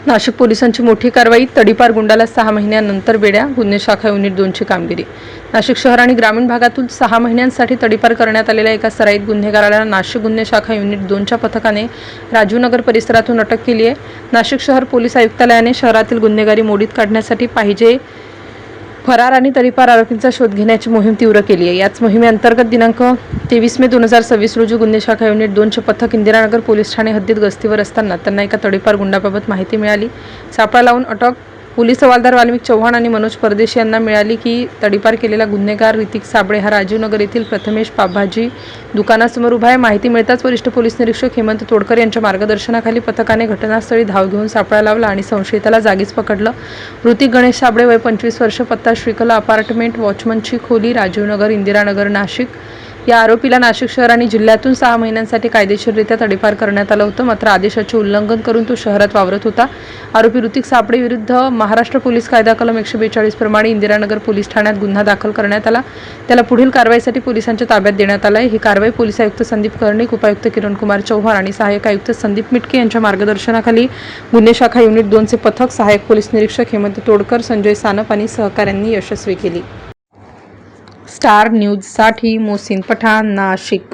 नाशिक पोलिसांची मोठी कारवाई, तडीपार गुंडाला 6 महिन्यानंतर बेड्या, गुन्हे शाखा युनिट 2ची कामगिरी। नाशिक शहर आणि ग्रामीण भागातून 6 महिन्यांसाठी तडीपार करण्यात आलेल्या एका सराईत गुन्हेगाराला नाशिक गुन्हे शाखा युनिट 2च्या पथकाने राजीवनगर परिसरातून अटक केली आहे। नाशिक शहर पोलीस आयुक्तालयाने शहरातील गुन्हेगारी मोडीत काढण्यासाठी पाहिजे फरार आणि तडीपार आरोपींचा शोध घेण्याची मोहीम तीव्र केली आहे। याच मोहिमेअंतर्गत दिनांक 23 मे 2026 रोजी गुन्हे शाखा युनिट 2चे पथक इंदिरानगर पोलीस ठाणे हद्दीत गस्तीवर असताना त्यांना एका तडीपार गुंडाबाबत माहिती मिळाली। सापळा लावून अटक पोलीस हवालदार वाल्मिक चव्हाण आणि मनोज परदेशी यांना मिळाली की तडीपार केलेला गुन्हेगार ऋतिक साबळे हा राजीवनगर येथील प्रथमेश पावभाजी दुकानासमोर उभा आहे। माहिती मिळताच वरिष्ठ पोलीस निरीक्षक हेमंत तोडकर यांच्या मार्गदर्शनाखाली पथकाने घटनास्थळी धाव घेऊन सापळा लावला आणि संशयिताला जागीच पकडलं। ऋतिक गणेश साबळे, वय 25 वर्ष, पत्ता श्रीकला अपार्टमेंट, वॉचमनची खोली, राजीवनगर, इंदिरानगर, नाशिक। या आरोपीला नाशिक शहर आणि जिल्ह्यातून 6 महिन्यांसाठी कायदेशीररित्या तडीपार करण्यात आलं होतं, मात्र आदेशाचे उल्लंघन करून तो शहरात वावरत होता। आरोपी ऋतिक साबळे विरुद्ध महाराष्ट्र पोलीस कायदा कलम 142 प्रमाणे इंदिरानगर पोलीस ठाण्यात गुन्हा दाखल करण्यात आला। त्याला पुढील कारवाईसाठी पोलिसांच्या ताब्यात देण्यात आलं आहे। ही कारवाई पोलीस आयुक्त संदीप कर्णिक, उपायुक्त किरण कुमार चव्हाण आणि सहाय्यक आयुक्त संदीप मिटके यांच्या मार्गदर्शनाखाली गुन्हे शाखा युनिट 2चे पथक, सहाय्यक पोलीस निरीक्षक हेमंत तोडकर, संजय सानप आणि सहकाऱ्यांनी यशस्वी केली। स्टार न्यूजसाठी मोहसिन पठाण, नाशिक।